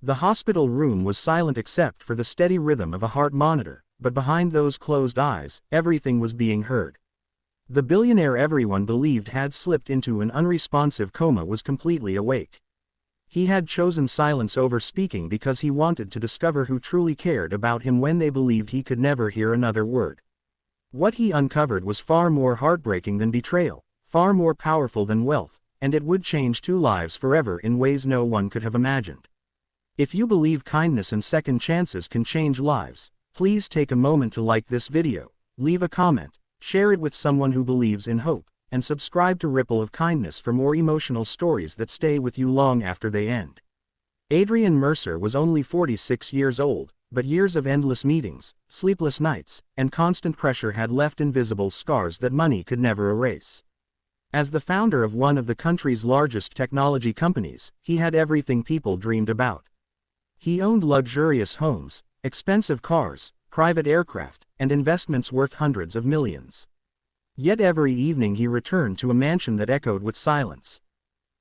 The hospital room was silent except for the steady rhythm of a heart monitor, but behind those closed eyes, everything was being heard. The billionaire everyone believed had slipped into an unresponsive coma was completely awake. He had chosen silence over speaking because he wanted to discover who truly cared about him when they believed he could never hear another word. What he uncovered was far more heartbreaking than betrayal, far more powerful than wealth, and it would change two lives forever in ways no one could have imagined. If you believe kindness and second chances can change lives, please take a moment to like this video, leave a comment, share it with someone who believes in hope, and subscribe to Ripple of Kindness for more emotional stories that stay with you long after they end. Adrian Mercer was only 46 years old, but years of endless meetings, sleepless nights, and constant pressure had left invisible scars that money could never erase. As the founder of one of the country's largest technology companies, he had everything people dreamed about. He owned luxurious homes, expensive cars, private aircraft, and investments worth hundreds of millions. Yet every evening he returned to a mansion that echoed with silence.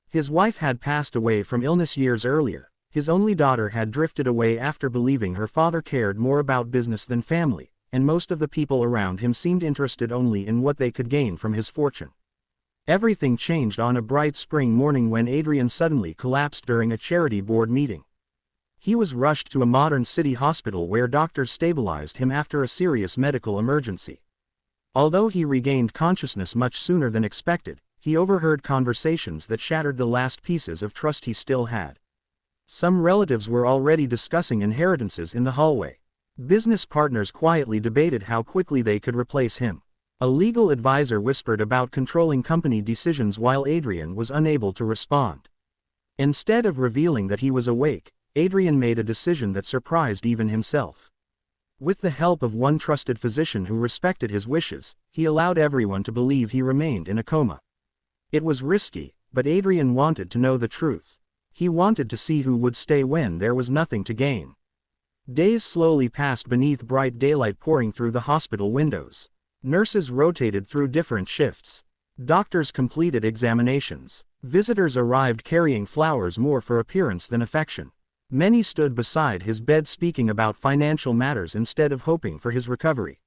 His wife had passed away from illness years earlier, his only daughter had drifted away after believing her father cared more about business than family, and most of the people around him seemed interested only in what they could gain from his fortune. Everything changed on a bright spring morning when Adrian suddenly collapsed during a charity board meeting. He was rushed to a modern city hospital where doctors stabilized him after a serious medical emergency. Although he regained consciousness much sooner than expected, he overheard conversations that shattered the last pieces of trust he still had. Some relatives were already discussing inheritances in the hallway. Business partners quietly debated how quickly they could replace him. A legal advisor whispered about controlling company decisions while Adrian was unable to respond. Instead of revealing that he was awake, Adrian made a decision that surprised even himself. With the help of one trusted physician who respected his wishes, he allowed everyone to believe he remained in a coma. It was risky, but Adrian wanted to know the truth. He wanted to see who would stay when there was nothing to gain. Days slowly passed beneath bright daylight pouring through the hospital windows. Nurses rotated through different shifts. Doctors completed examinations. Visitors arrived carrying flowers more for appearance than affection. Many stood beside his bed speaking about financial matters instead of hoping for his recovery.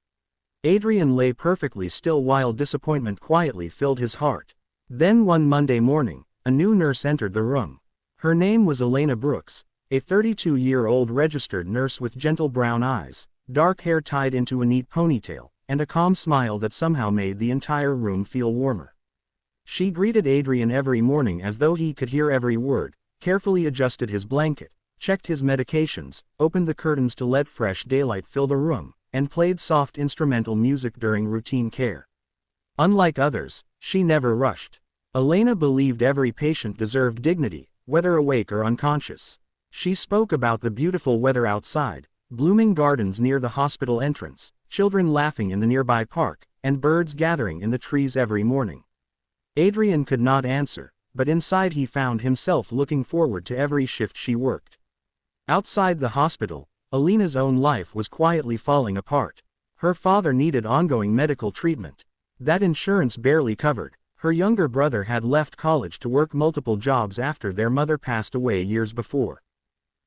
Adrian lay perfectly still while disappointment quietly filled his heart. Then one Monday morning, a new nurse entered the room. Her name was Elena Brooks, a 32-year-old registered nurse with gentle brown eyes, dark hair tied into a neat ponytail, and a calm smile that somehow made the entire room feel warmer. She greeted Adrian every morning as though he could hear every word, carefully adjusted his blanket, checked his medications, opened the curtains to let fresh daylight fill the room, and played soft instrumental music during routine care. Unlike others, she never rushed. Elena believed every patient deserved dignity, whether awake or unconscious. She spoke about the beautiful weather outside, blooming gardens near the hospital entrance, children laughing in the nearby park, and birds gathering in the trees every morning. Adrian could not answer, but inside he found himself looking forward to every shift she worked. Outside the hospital, Elena's own life was quietly falling apart. Her father needed ongoing medical treatment that insurance barely covered. Her younger brother had left college to work multiple jobs after their mother passed away years before.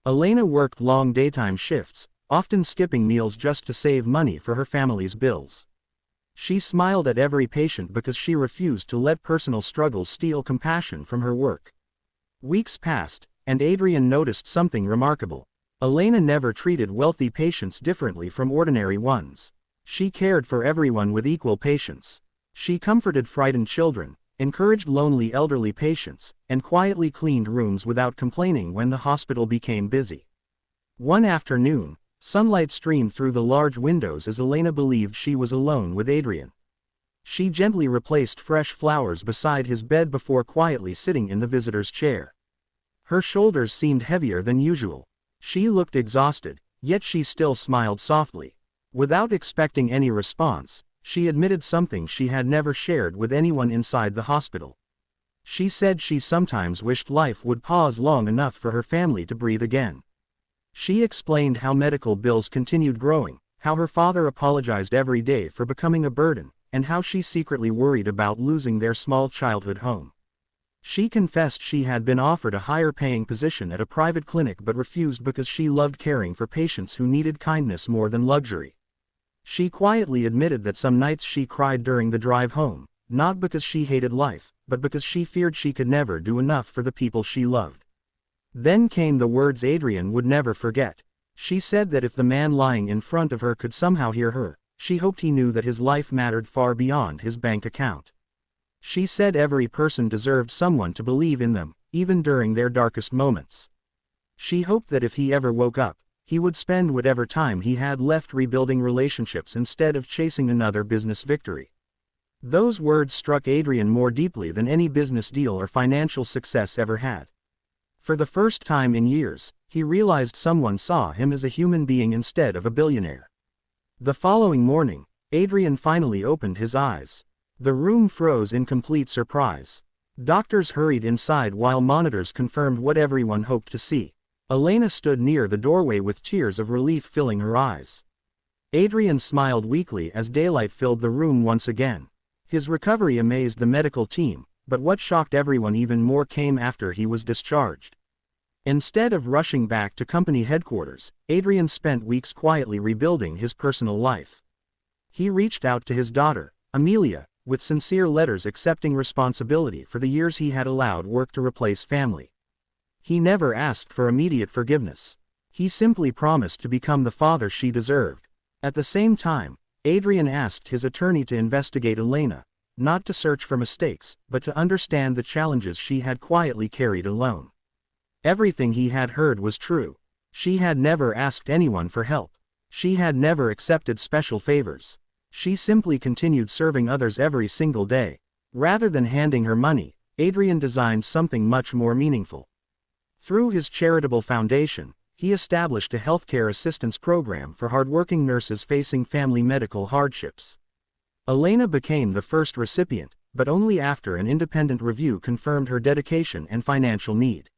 Elena worked long daytime shifts, often skipping meals just to save money for her family's bills. She smiled at every patient because she refused to let personal struggles steal compassion from her work. Weeks passed, and Adrian noticed something remarkable. Elena never treated wealthy patients differently from ordinary ones. She cared for everyone with equal patience. She comforted frightened children, encouraged lonely elderly patients, and quietly cleaned rooms without complaining when the hospital became busy. One afternoon, sunlight streamed through the large windows as Elena believed she was alone with Adrian. She gently replaced fresh flowers beside his bed before quietly sitting in the visitor's chair. Her shoulders seemed heavier than usual. She looked exhausted, yet she still smiled softly. Without expecting any response, she admitted something she had never shared with anyone inside the hospital. She said she sometimes wished life would pause long enough for her family to breathe again. She explained how medical bills continued growing, how her father apologized every day for becoming a burden, and how she secretly worried about losing their small childhood home. She confessed she had been offered a higher-paying position at a private clinic but refused because she loved caring for patients who needed kindness more than luxury. She quietly admitted that some nights she cried during the drive home, not because she hated life, but because she feared she could never do enough for the people she loved. Then came the words Adrian would never forget. She said that if the man lying in front of her could somehow hear her, she hoped he knew that his life mattered far beyond his bank account. She said every person deserved someone to believe in them, even during their darkest moments. She hoped that if he ever woke up, he would spend whatever time he had left rebuilding relationships instead of chasing another business victory. Those words struck Adrian more deeply than any business deal or financial success ever had. For the first time in years, he realized someone saw him as a human being instead of a billionaire. The following morning, Adrian finally opened his eyes. The room froze in complete surprise. Doctors hurried inside while monitors confirmed what everyone hoped to see. Elena stood near the doorway with tears of relief filling her eyes. Adrian smiled weakly as daylight filled the room once again. His recovery amazed the medical team, but what shocked everyone even more came after he was discharged. Instead of rushing back to company headquarters, Adrian spent weeks quietly rebuilding his personal life. He reached out to his daughter, Amelia, with sincere letters accepting responsibility for the years he had allowed work to replace family. He never asked for immediate forgiveness. He simply promised to become the father she deserved. At the same time, Adrian asked his attorney to investigate Elena, not to search for mistakes, but to understand the challenges she had quietly carried alone. Everything he had heard was true. She had never asked anyone for help. She had never accepted special favors. She simply continued serving others every single day. Rather than handing her money, Adrian designed something much more meaningful. Through his charitable foundation, he established a healthcare assistance program for hardworking nurses facing family medical hardships. Elena became the first recipient, but only after an independent review confirmed her dedication and financial need.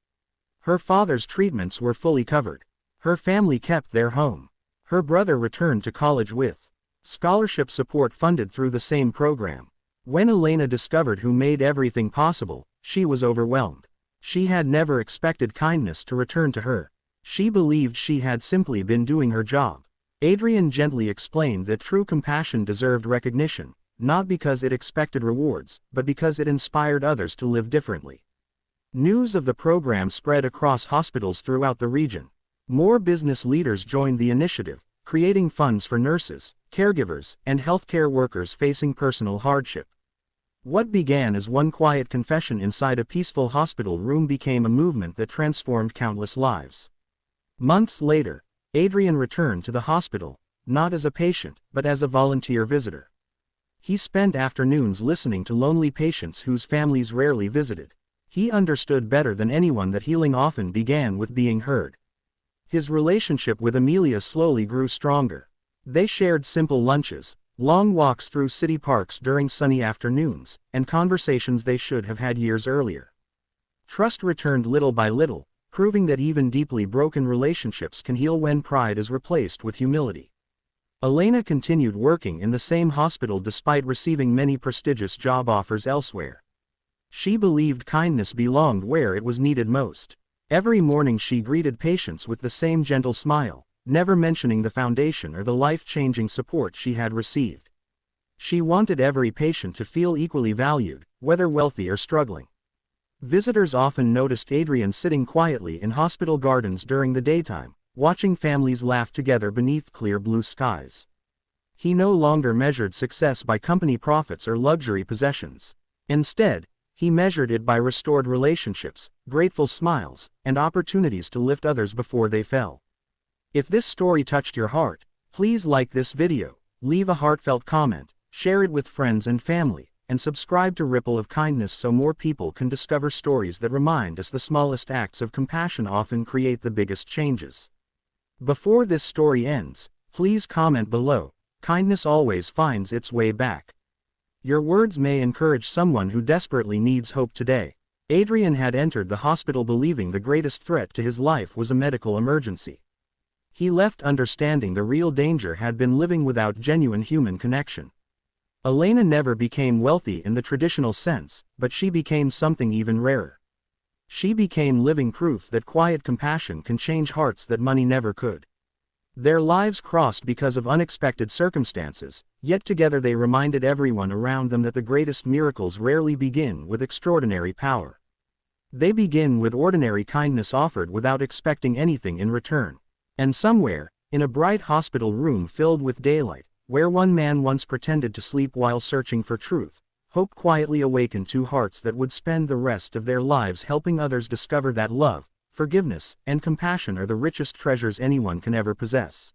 Her father's treatments were fully covered. Her family kept their home. Her brother returned to college with scholarship support funded through the same program. When Elena discovered who made everything possible, she was overwhelmed. She had never expected kindness to return to her. She believed she had simply been doing her job. Adrian gently explained that true compassion deserved recognition, not because it expected rewards, but because it inspired others to live differently. News of the program spread across hospitals throughout the region. More business leaders joined the initiative, creating funds for nurses, caregivers, and healthcare workers facing personal hardship. What began as one quiet confession inside a peaceful hospital room became a movement that transformed countless lives. Months later, Adrian returned to the hospital, not as a patient, but as a volunteer visitor. He spent afternoons listening to lonely patients whose families rarely visited. He understood better than anyone that healing often began with being heard. His relationship with Amelia slowly grew stronger. They shared simple lunches, long walks through city parks during sunny afternoons, and conversations they should have had years earlier. Trust returned little by little, proving that even deeply broken relationships can heal when pride is replaced with humility. Elena continued working in the same hospital despite receiving many prestigious job offers elsewhere. She believed kindness belonged where it was needed most. Every morning she greeted patients with the same gentle smile, never mentioning the foundation or the life-changing support she had received. She wanted every patient to feel equally valued, whether wealthy or struggling. Visitors often noticed Adrian sitting quietly in hospital gardens during the daytime, watching families laugh together beneath clear blue skies. He no longer measured success by company profits or luxury possessions. Instead, he measured it by restored relationships, grateful smiles, and opportunities to lift others before they fell. If this story touched your heart, please like this video, leave a heartfelt comment, share it with friends and family, and subscribe to Ripple of Kindness so more people can discover stories that remind us the smallest acts of compassion often create the biggest changes. Before this story ends, please comment below. Kindness always finds its way back. Your words may encourage someone who desperately needs hope today. Adrian had entered the hospital believing the greatest threat to his life was a medical emergency. He left understanding the real danger had been living without genuine human connection. Elena never became wealthy in the traditional sense, but she became something even rarer. She became living proof that quiet compassion can change hearts that money never could. Their lives crossed because of unexpected circumstances, yet together they reminded everyone around them that the greatest miracles rarely begin with extraordinary power. They begin with ordinary kindness offered without expecting anything in return. And somewhere, in a bright hospital room filled with daylight, where one man once pretended to sleep while searching for truth, hope quietly awakened two hearts that would spend the rest of their lives helping others discover that love, forgiveness, and compassion are the richest treasures anyone can ever possess.